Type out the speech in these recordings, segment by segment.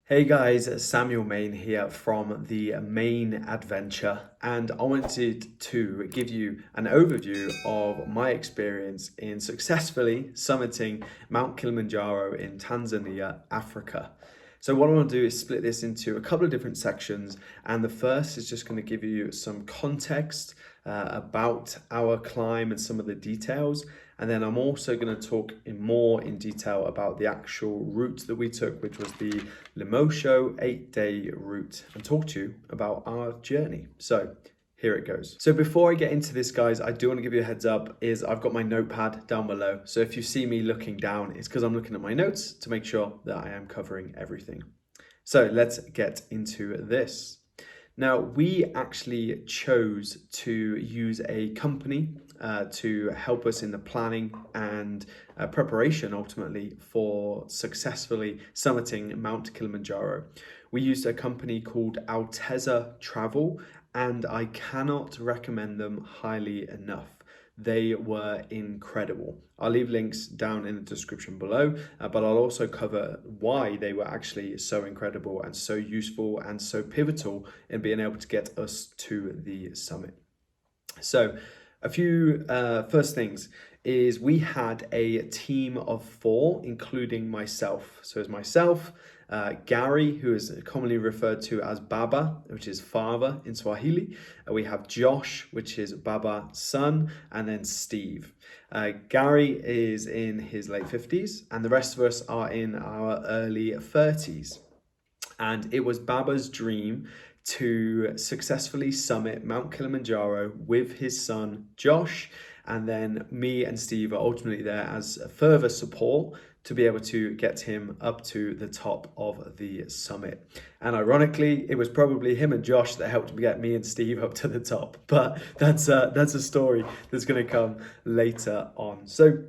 Hey guys, Samuel Main here from the Main Adventure, and I wanted to give you an overview of my experience in successfully summiting Mount Kilimanjaro in Tanzania, Africa. So what I want to do is split this into a couple of different sections, and the first is just going to give you some context about our climb and some of the details. And then I'm also going to talk in detail about the actual route that we took, which was the Limosho 8-day route, and talk to you about our journey. So here it goes. So before I get into this, guys, I do want to give you a heads up is I've got my notepad down below. So if you see me looking down, it's because I'm looking at my notes to make sure that I am covering everything. So let's get into this. Now, we actually chose to use a company to help us in the planning and preparation ultimately for successfully summiting Mount Kilimanjaro. We used a company called Alteza Travel, and I cannot recommend them highly enough. They were incredible. I'll leave links down in the description below, but I'll also cover why they were actually so incredible and so useful and so pivotal in being able to get us to the summit. So a few first things is we had a team of 4, including myself. So it's myself, Gary, who is commonly referred to as Baba, which is father in Swahili. We have Josh, which is Baba's son, and then Steve. Gary is in his late 50s, and the rest of us are in our early 30s. And it was Baba's dream to successfully summit Mount Kilimanjaro with his son, Josh. And then me and Steve are ultimately there as further support to be able to get him up to the top of the summit. And ironically, it was probably him and Josh that helped get me and Steve up to the top. But that's a story that's going to come later on. So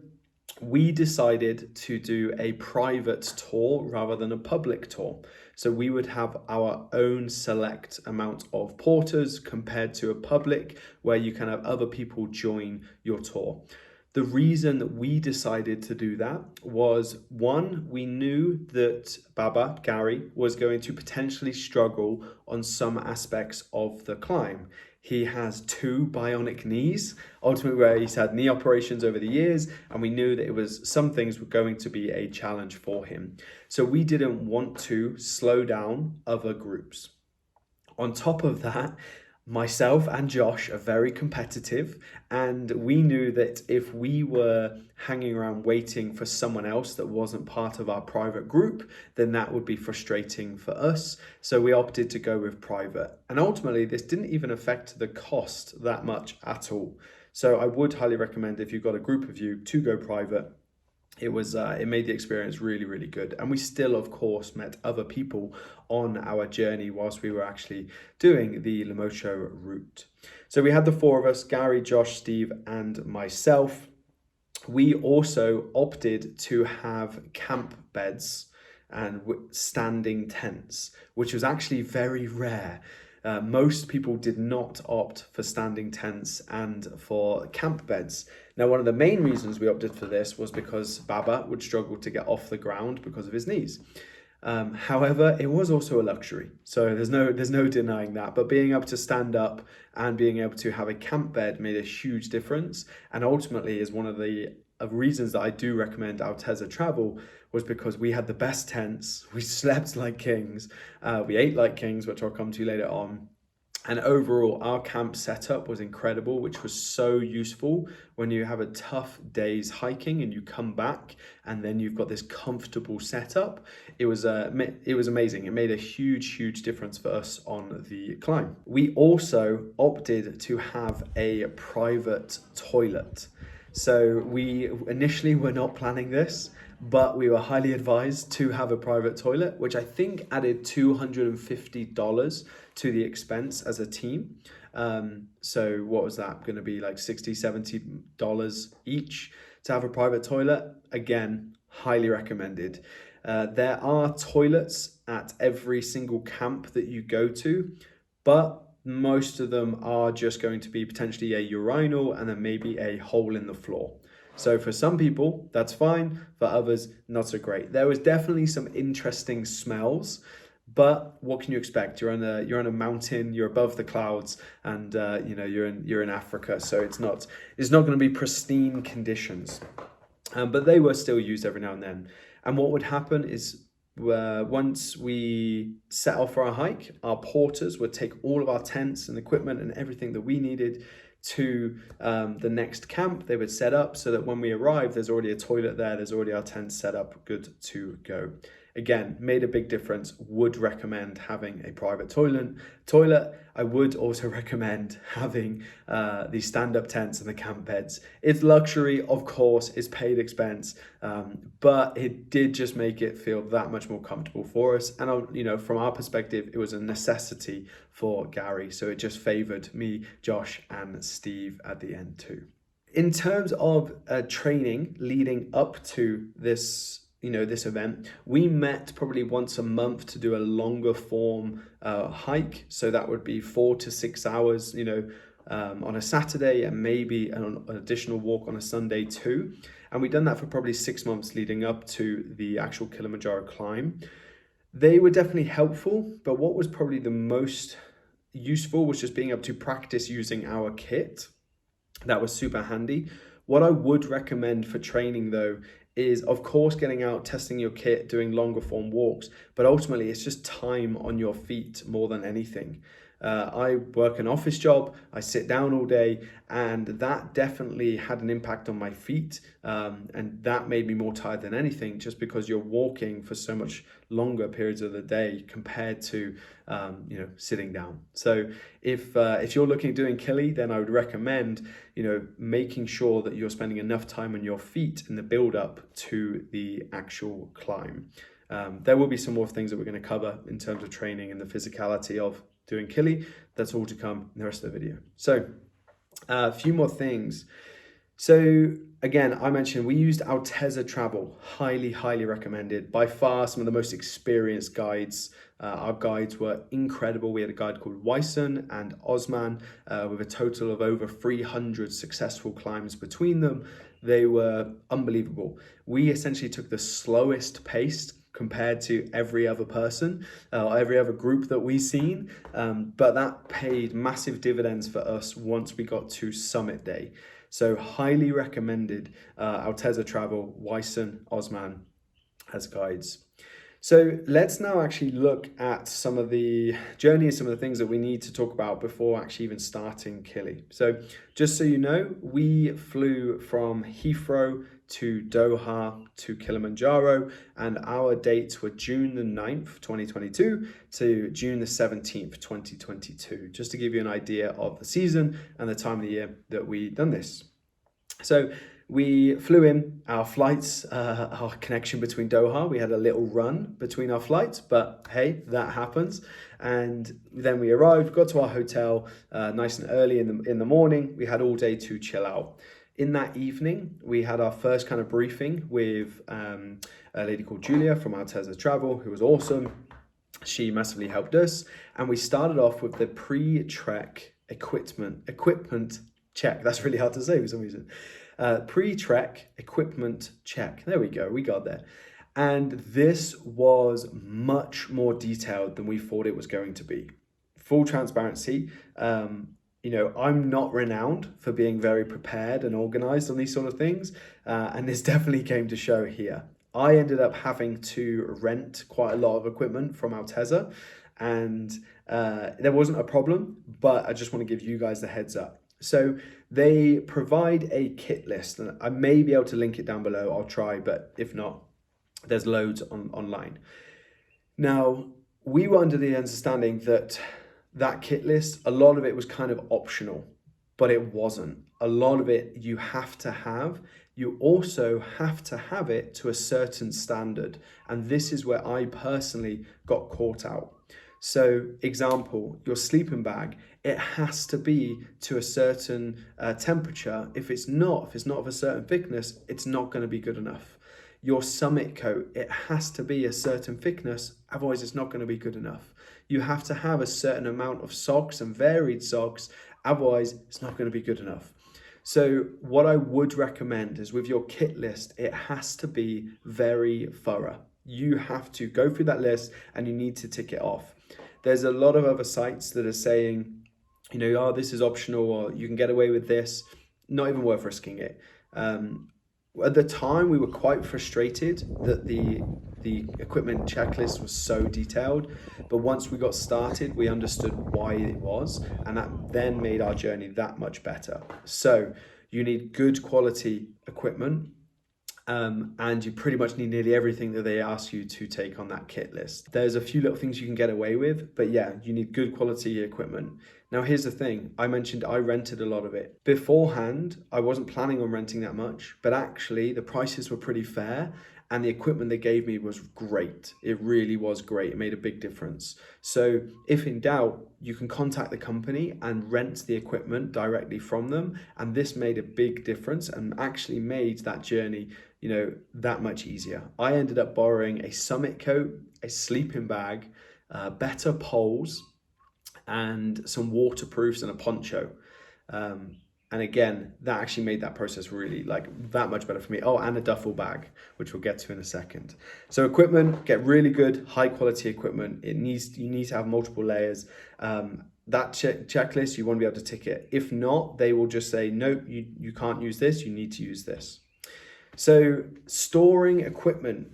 we decided to do a private tour rather than a public tour. So we would have our own select amount of porters compared to a public where you can have other people join your tour. The reason that we decided to do that was, one, we knew that Baba, Gary, was going to potentially struggle on some aspects of the climb. He has 2 bionic knees, ultimately where he's had knee operations over the years, and we knew that some things were going to be a challenge for him. So we didn't want to slow down other groups. On top of that, myself and Josh are very competitive, and we knew that if we were hanging around waiting for someone else that wasn't part of our private group, then that would be frustrating for us. So we opted to go with private. And ultimately, this didn't even affect the cost that much at all. So I would highly recommend, if you've got a group of you, to go private. It made the experience really, really good. And we still, of course, met other people on our journey whilst we were actually doing the Limosho route. So we had the 4 of us, Gary, Josh, Steve, and myself. We also opted to have camp beds and standing tents, which was actually very rare. Most people did not opt for standing tents and for camp beds. Now, one of the main reasons we opted for this was because Baba would struggle to get off the ground because of his knees. However, it was also a luxury, so there's no denying that. But being able to stand up and being able to have a camp bed made a huge difference, and ultimately is one of the reasons that I do recommend Alteza Travel, was because we had the best tents, we slept like kings, we ate like kings, which I'll come to later on. And overall, our camp setup was incredible, which was so useful when you have a tough day's hiking and you come back and then you've got this comfortable setup. It was amazing. It made a huge difference for us on the climb. We also opted to have a private toilet. So we initially were not planning this, but we were highly advised to have a private toilet, which I think added $250 to the expense as a team. So what was that going to be, like $60, $70 each to have a private toilet? Again, highly recommended. There are toilets at every single camp that you go to, but most of them are just going to be potentially a urinal and then maybe a hole in the floor. So for some people, that's fine. For others, not so great. There was definitely some interesting smells But what can you expect? You're on a mountain, you're above the clouds, and you're in Africa, so it's not going to be pristine conditions. But they were still used every now and then. And what would happen is once we set off for our hike, our porters would take all of our tents and equipment and everything that we needed to the next camp. They would set up so that when we arrive, there's already a toilet there, there's already our tent set up, good to go. Again, made a big difference. Would recommend having a private toilet. I would also recommend having the stand-up tents and the camp beds. It's luxury, of course, it's paid expense, but it did just make it feel that much more comfortable for us. And from our perspective, it was a necessity for Gary, so it just favored me, Josh, and Steve at the end too. In terms of training leading up to this event, we met probably once a month to do a longer form hike. So that would be 4 to 6 hours, on a Saturday, and maybe an additional walk on a Sunday too. And we'd done that for probably 6 months leading up to the actual Kilimanjaro climb. They were definitely helpful, but what was probably the most useful was just being able to practice using our kit. That was super handy. What I would recommend for training though is, of course, getting out, testing your kit, doing longer form walks, but ultimately it's just time on your feet more than anything. I work an office job, I sit down all day, and that definitely had an impact on my feet, and that made me more tired than anything, just because you're walking for so much longer periods of the day compared to sitting down. So if you're looking at doing Kili, then I would recommend making sure that you're spending enough time on your feet in the build up to the actual climb. There will be some more things that we're going to cover in terms of training and the physicality of doing Kili. That's all to come in the rest of the video. So a few more things. So again, I mentioned we used Alteza Travel, highly recommended. By far some of the most experienced guides. Our guides were incredible. We had a guide called Wyson and Osman with a total of over 300 successful climbs between them. They were unbelievable. We essentially took the slowest pace compared to every other person, every other group that we've seen. But that paid massive dividends for us once we got to summit day. So highly recommended Alteza Travel, Wyson, Osman as guides. So let's now actually look at some of the journey and some of the things that we need to talk about before actually even starting Kili. So just so you know, we flew from Heathrow to Doha to Kilimanjaro, and our dates were June the 9th, 2022 to June the 17th, 2022, just to give you an idea of the season and the time of the year that we done this. So we flew in, our flights, our connection between Doha, we had a little run between our flights, but hey, that happens. And then we arrived, got to our hotel nice and early in the morning. We had all day to chill out. In that evening, we had our first kind of briefing with a lady called Julia from Alteza Travel, who was awesome. She massively helped us. And we started off with the pre-trek equipment check. That's really hard to say for some reason. Pre-trek equipment check. There we go, we got there. And this was much more detailed than we thought it was going to be. Full transparency, I'm not renowned for being very prepared and organized on these sort of things, and this definitely came to show here. I ended up having to rent quite a lot of equipment from Alteza, and there wasn't a problem, but I just want to give you guys the heads up. So they provide a kit list, and I may be able to link it down below. I'll try, but if not, there's loads online. Now, we were under the understanding that kit list, a lot of it was kind of optional, but it wasn't. A lot of it you have to have. You also have to have it to a certain standard. And this is where I personally got caught out. So example, your sleeping bag, it has to be to a certain temperature. If it's not of a certain thickness, it's not going to be good enough. Your summit coat, it has to be a certain thickness, otherwise it's not going to be good enough. You have to have a certain amount of socks and varied socks, otherwise it's not going to be good enough. So what I would recommend is with your kit list, it has to be very thorough. You have to go through that list and you need to tick it off. There's a lot of other sites that are saying, you know, oh, this is optional, or you can get away with this. Not even worth risking it. At the time, we were quite frustrated that the equipment checklist was so detailed, but once we got started, we understood why it was, and that then made our journey that much better. So you need good quality equipment. And you pretty much need nearly everything that they ask you to take on that kit list. There's a few little things you can get away with, but yeah, you need good quality equipment. Now, here's the thing. I mentioned I rented a lot of it. Beforehand, I wasn't planning on renting that much, but actually the prices were pretty fair and the equipment they gave me was great. It really was great. It made a big difference. So if in doubt, you can contact the company and rent the equipment directly from them. And this made a big difference and actually made that journey, you know, that much easier. I ended up borrowing a summit coat, a sleeping bag, better poles, and some waterproofs and a poncho. And again, that actually made that process really like that much better for me. Oh, and a duffel bag, which we'll get to in a second. So equipment, get really good, high quality equipment. You need to have multiple layers. That checklist, you want to be able to tick it. If not, they will just say, no, you can't use this, you need to use this. So storing equipment.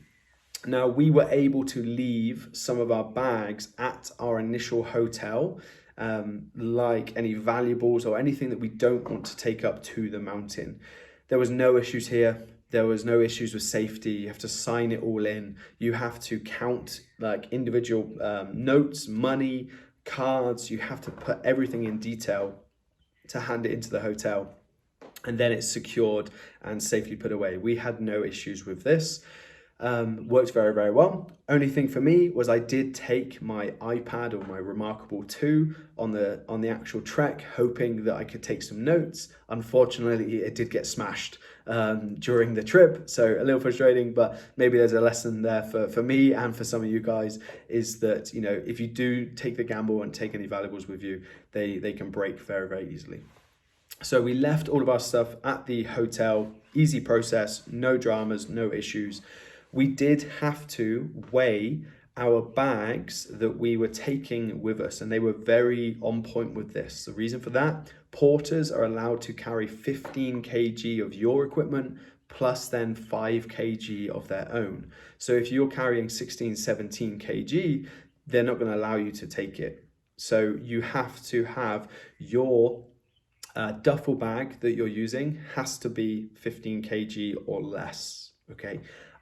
Now, we were able to leave some of our bags at our initial hotel, like any valuables or anything that we don't want to take up to the mountain. There was no issues here. There was no issues with safety. You have to sign it all in. You have to count like individual notes, money, cards. You have to put everything in detail to hand it into the hotel. And then it's secured and safely put away. We had no issues with this. Worked very, very well. Only thing for me was I did take my iPad or my Remarkable 2 on the actual trek, hoping that I could take some notes. Unfortunately, it did get smashed during the trip, so a little frustrating, but maybe there's a lesson there for me and for some of you guys, is that, you know, if you do take the gamble and take any valuables with you, they can break very, very easily. So we left all of our stuff at the hotel, easy process, no dramas, no issues. We did have to weigh our bags that we were taking with us, and they were very on point with this. The reason for that, porters are allowed to carry 15 kg of your equipment plus then 5 kg of their own. So if you're carrying 16, 17 kg, they're not going to allow you to take it. So you have to have your duffel bag that you're using has to be 15 kg or less, okay?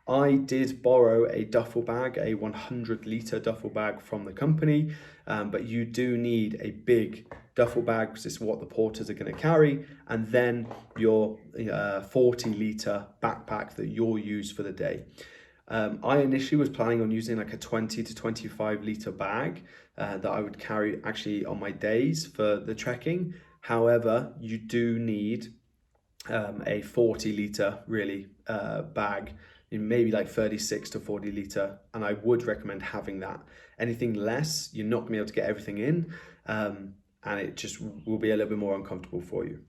I did borrow a duffel bag, a 100-litre duffel bag from the company, but you do need a big duffel bag because it's what the porters are going to carry, and then your 40-litre backpack that you'll use for the day. I initially was planning on using like a 20 to 25-litre bag that I would carry actually on my days for the trekking. However, you do need a 40-litre really bag, maybe like 36 to 40 litre, and I would recommend having that. Anything less, you're not gonna be able to get everything in, and it just will be a little bit more uncomfortable for you.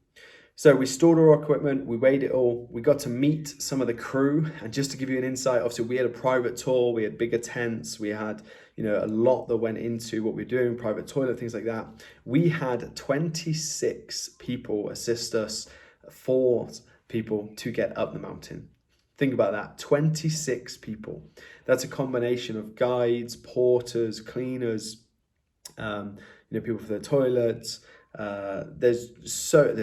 So we stored all our equipment, we weighed it all, we got to meet some of the crew, and just to give you an insight, obviously we had a private tour, we had bigger tents, we had, you know, a lot that went into what we're doing, private toilet, things like that. We had 26 people assist us, 4 people to get up the mountain. Think about that, 26 people. That's a combination of guides, porters, cleaners, people for the toilets. There's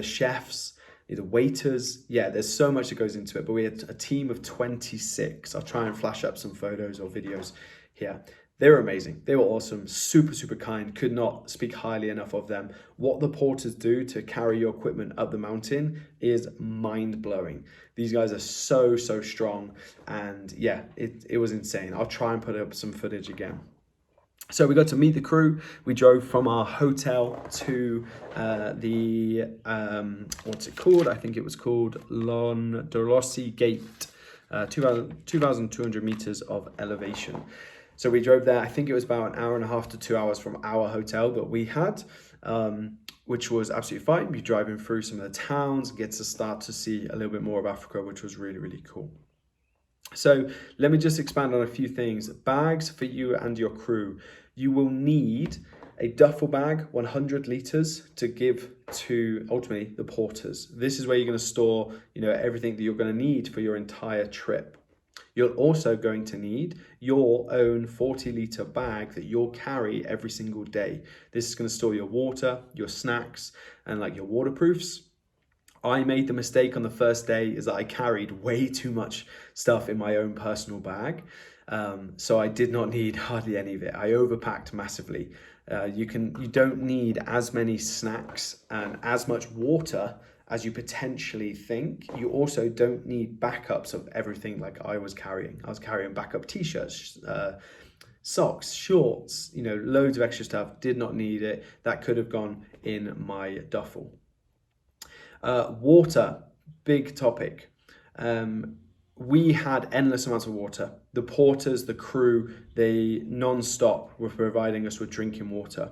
chefs, the waiters. Yeah, there's so much that goes into it. But we had a team of 26. I'll try and flash up some photos or videos here. They were amazing. They were awesome, super, super kind. Could not speak highly enough of them. What the porters do to carry your equipment up the mountain is mind-blowing. These guys are so, so strong. And yeah, it was insane. I'll try and put up some footage again. So we got to meet the crew. We drove from our hotel to what's it called? I think it was called Londorossi Gate, 2,200 meters of elevation. So we drove there. I think it was about an hour and a half to 2 hours from our hotel that we had, which was absolutely fine. We're driving through some of the towns, get to start to see a little bit more of Africa, which was really, really cool. So let me just expand on a few things. Bags for you and your crew. You will need a duffel bag, 100 liters, to give to ultimately the porters. This is where you're going to store, everything that you're going to need for your entire trip. You're also going to need your own 40-liter bag that you'll carry every single day. This is going to store your water, your snacks, and like your waterproofs. I made the mistake on the first day is that I carried way too much stuff in my own personal bag. So I did not need hardly any of it. I overpacked massively. You don't need as many snacks and as much water as you potentially think. You also don't need backups of everything like I was carrying. I was carrying backup t-shirts, socks, shorts, loads of extra stuff. Did not need it. That could have gone in my duffel. Water, big topic. We had endless amounts of water. The porters, the crew, they non-stop were providing us with drinking water.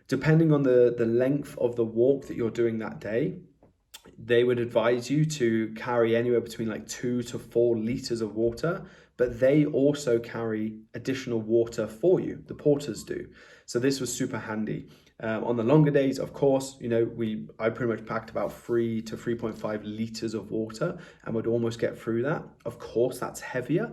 Depending on the length of the walk that you're doing that day, they would advise you to carry anywhere between like 2 to 4 liters of water, but they also carry additional water for you. The porters do. So this was super handy. On the longer days, of course, I pretty much packed about 3 to 3.5 liters of water and would almost get through that. Of course, that's heavier,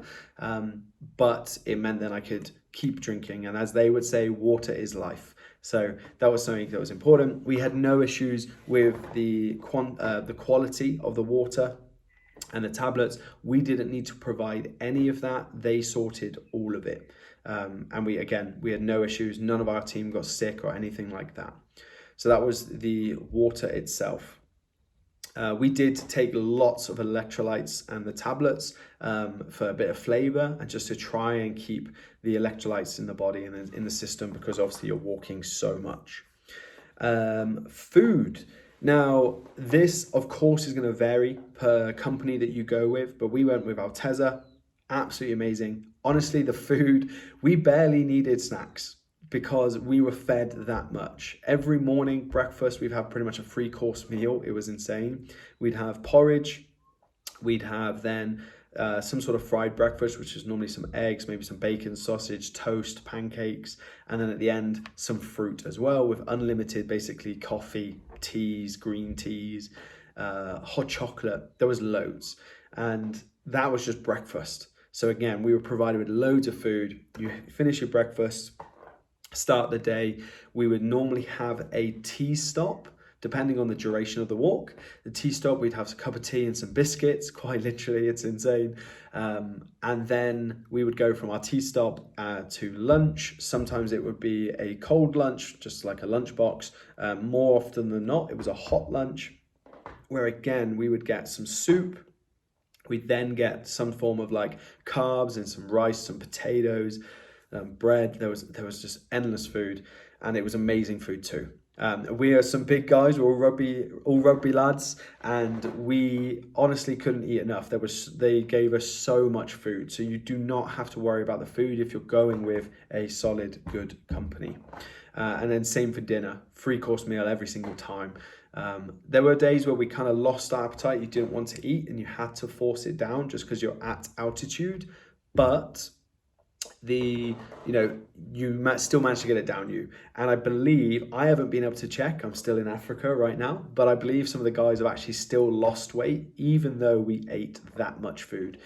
but it meant then I could keep drinking. And as they would say, water is life. So that was something that was important. We had no issues with the quality of the water and the tablets. We didn't need to provide any of that. They sorted all of it. And we had no issues. None of our team got sick or anything like that. So that was the water itself. We did take lots of electrolytes and the tablets for a bit of flavor and just to try and keep the electrolytes in the body and in the system, because obviously you're walking so much. Food. Now, this, of course, is going to vary per company that you go with, but we went with Alteza. Absolutely amazing. Honestly, the food, we barely needed snacks because we were fed that much. Every morning, breakfast, we'd have pretty much a 3-course meal. It was insane. We'd have porridge. We'd have then some sort of fried breakfast, which is normally some eggs, maybe some bacon, sausage, toast, pancakes, and then at the end, some fruit as well, with unlimited, basically, coffee, teas, green teas, hot chocolate. There was loads. And that was just breakfast. So again, we were provided with loads of food. You finish your breakfast, start the day. We would normally have a tea stop, depending on the duration of the walk. The tea stop, we'd have a cup of tea and some biscuits, quite literally, it's insane. And then we would go from our tea stop to lunch. Sometimes it would be a cold lunch, just like a lunchbox. More often than not, it was a hot lunch, where again, we would get some soup. We'd then get some form of like carbs and some rice, some potatoes, bread. There was just endless food, and it was amazing food too. We are some big guys, we're all rugby lads, and we honestly couldn't eat enough. They gave us so much food, so you do not have to worry about the food if you're going with a solid, good company. And then same for dinner, 3-course meal every single time. There were days where we kind of lost appetite. You didn't want to eat and you had to force it down just because you're at altitude, but you might still manage to get it down you. And I believe, I haven't been able to check, I'm still in Africa right now, but I believe some of the guys have actually still lost weight even though we ate that much food.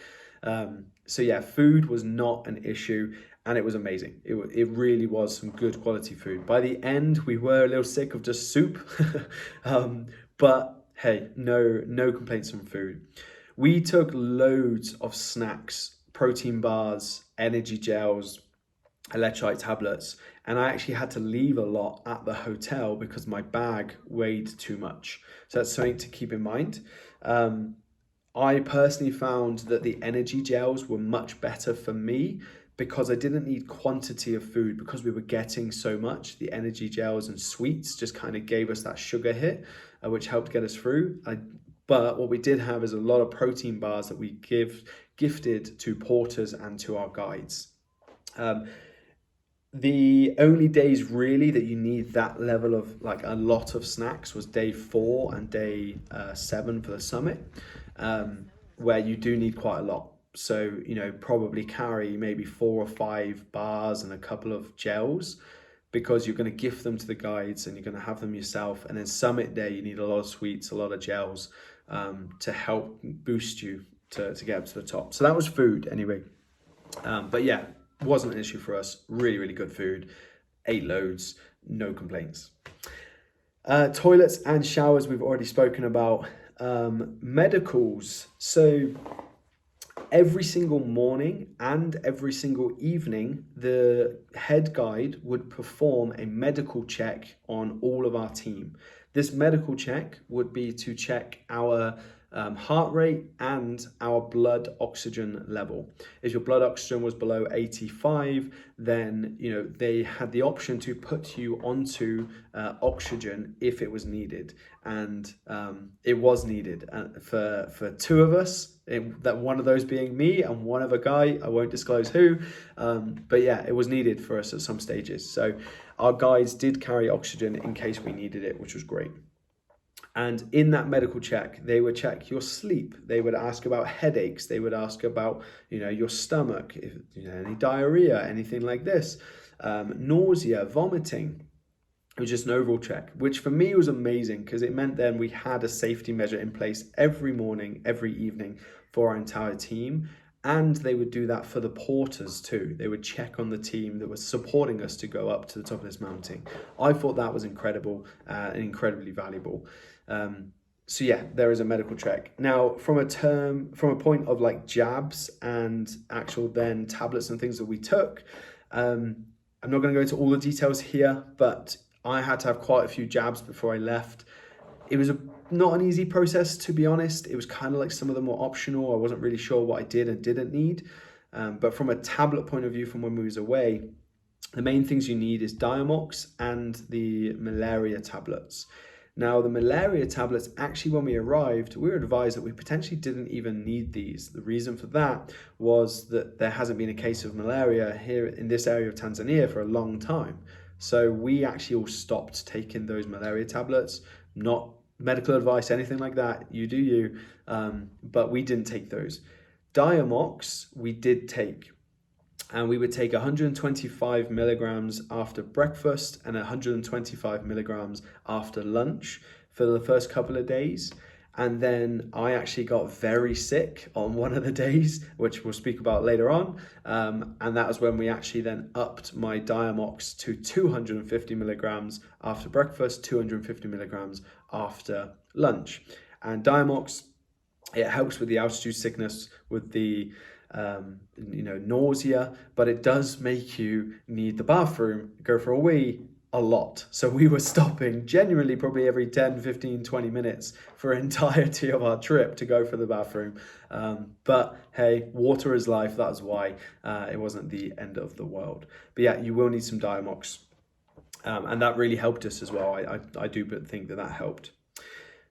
So yeah, food was not an issue, and it was amazing. It really was some good quality food. By the end, we were a little sick of just soup, but hey, no complaints from food. We took loads of snacks, protein bars, energy gels, electrolyte tablets, and I actually had to leave a lot at the hotel because my bag weighed too much. So that's something to keep in mind. I personally found that the energy gels were much better for me because I didn't need quantity of food because we were getting so much. The energy gels and sweets just kind of gave us that sugar hit, which helped get us through. But what we did have is a lot of protein bars that we gifted to porters and to our guides. The only days really that you need that level of like a lot of snacks was day 4 and day 7 for the summit, where you do need quite a lot. So, probably carry maybe 4 or 5 bars and a couple of gels, because you're going to gift them to the guides and you're going to have them yourself. And then summit day, you need a lot of sweets, a lot of gels, to help boost you to get up to the top. So that was food anyway. But yeah, wasn't an issue for us. Really, really good food. Ate loads, no complaints. Toilets and showers, we've already spoken about. Medicals. So every single morning and every single evening, the head guide would perform a medical check on all of our team. This medical check would be to check our heart rate and our blood oxygen level. If your blood oxygen was below 85, then they had the option to put you onto oxygen if it was needed, and it was needed for 2 of us. That one of those being me and one other guy, I won't disclose who, but yeah, it was needed for us at some stages. So our guides did carry oxygen in case we needed it, which was great. And in that medical check, they would check your sleep. They would ask about headaches. They would ask about, your stomach, if any diarrhea, anything like this, nausea, vomiting. It was just an overall check, which for me was amazing, because it meant then we had a safety measure in place every morning, every evening for our entire team. And they would do that for the porters too. They would check on the team that was supporting us to go up to the top of this mountain. I thought that was incredible and incredibly valuable. So yeah, there is a medical check. Now, from a point of like jabs and actual then tablets and things that we took, I'm not going to go into all the details here, but I had to have quite a few jabs before I left. It was not an easy process, to be honest. It was kind of like some of them were optional. I wasn't really sure what I did and didn't need. But from a tablet point of view, from when we was away, the main things you need is Diamox and the malaria tablets. Now, the malaria tablets, actually, when we arrived, we were advised that we potentially didn't even need these. The reason for that was that there hasn't been a case of malaria here in this area of Tanzania for a long time. So we actually all stopped taking those malaria tablets. Not medical advice, anything like that. You do you, but we didn't take those. Diamox, we did take. And we would take 125 milligrams after breakfast and 125 milligrams after lunch for the first couple of days. And then I actually got very sick on one of the days, which we'll speak about later on. And that was when we actually then upped my Diamox to 250 milligrams after breakfast, 250 milligrams after lunch. And Diamox, it helps with the altitude sickness, with the nausea, but it does make you need the bathroom, go for a wee a lot. So we were stopping genuinely probably every 10, 15, 20 minutes for entirety of our trip to go for the bathroom. But hey, water is life. That's why it wasn't the end of the world. But yeah, you will need some Diamox. And that really helped us as well. I do think that helped.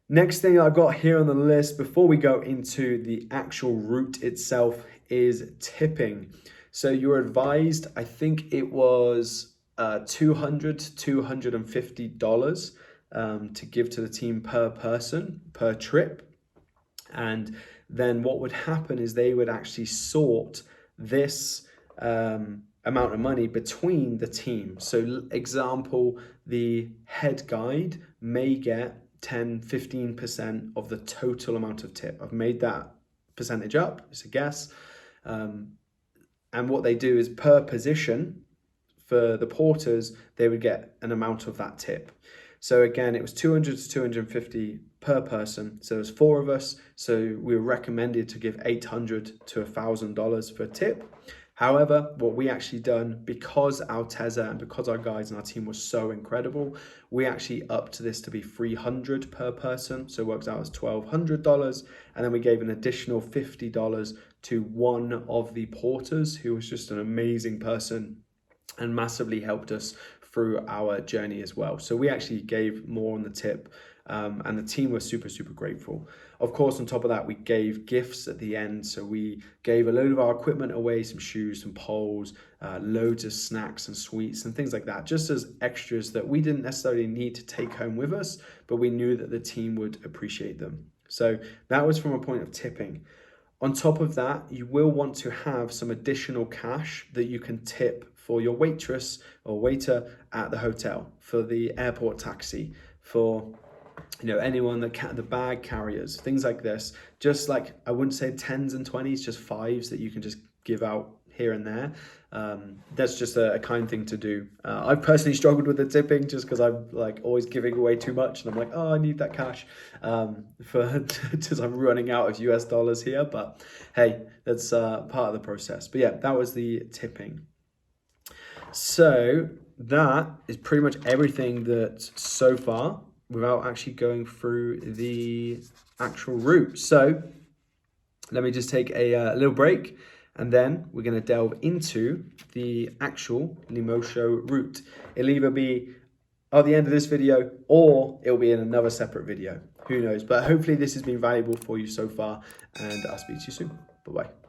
Next thing I've got here on the list before we go into the actual route itself is tipping. So you're advised, I think it was $200 to $250 to give to the team per person, per trip. And then what would happen is they would actually sort this amount of money between the team. So example, the head guide may get 10-15% of the total amount of tip. I've made that percentage up, it's a guess. And what they do is per position for the porters, they would get an amount of that tip. So again, it was 200 to 250 per person. So there's 4 of us. So we were recommended to give $800 to $1,000 for a tip. However, what we actually done, because our Teza and because our guides and our team was so incredible, we actually upped this to be $300 per person. So it works out as $1,200. And then we gave an additional $50 to one of the porters, who was just an amazing person and massively helped us through our journey as well. So we actually gave more on the tip. And the team was super, super grateful. Of course, on top of that, we gave gifts at the end. So we gave a load of our equipment away, some shoes, some poles, loads of snacks and sweets and things like that, just as extras that we didn't necessarily need to take home with us, but we knew that the team would appreciate them. So that was from a point of tipping. On top of that, you will want to have some additional cash that you can tip for your waitress or waiter at the hotel, for the airport taxi, for anyone that the bag carriers, things like this. Just like, I wouldn't say 10s and 20s, just 5s that you can just give out here and there. That's just a kind thing to do. I've personally struggled with the tipping just because I'm like always giving away too much, and I'm like, oh, I need that cash because I'm running out of US dollars here. But hey, that's part of the process. But yeah, that was the tipping. So that is pretty much everything that so far, without actually going through the actual route. So let me just take a little break, and then we're going to delve into the actual Limosho route. It'll either be at the end of this video or it'll be in another separate video. Who knows? But hopefully this has been valuable for you so far, and I'll speak to you soon. Bye-bye.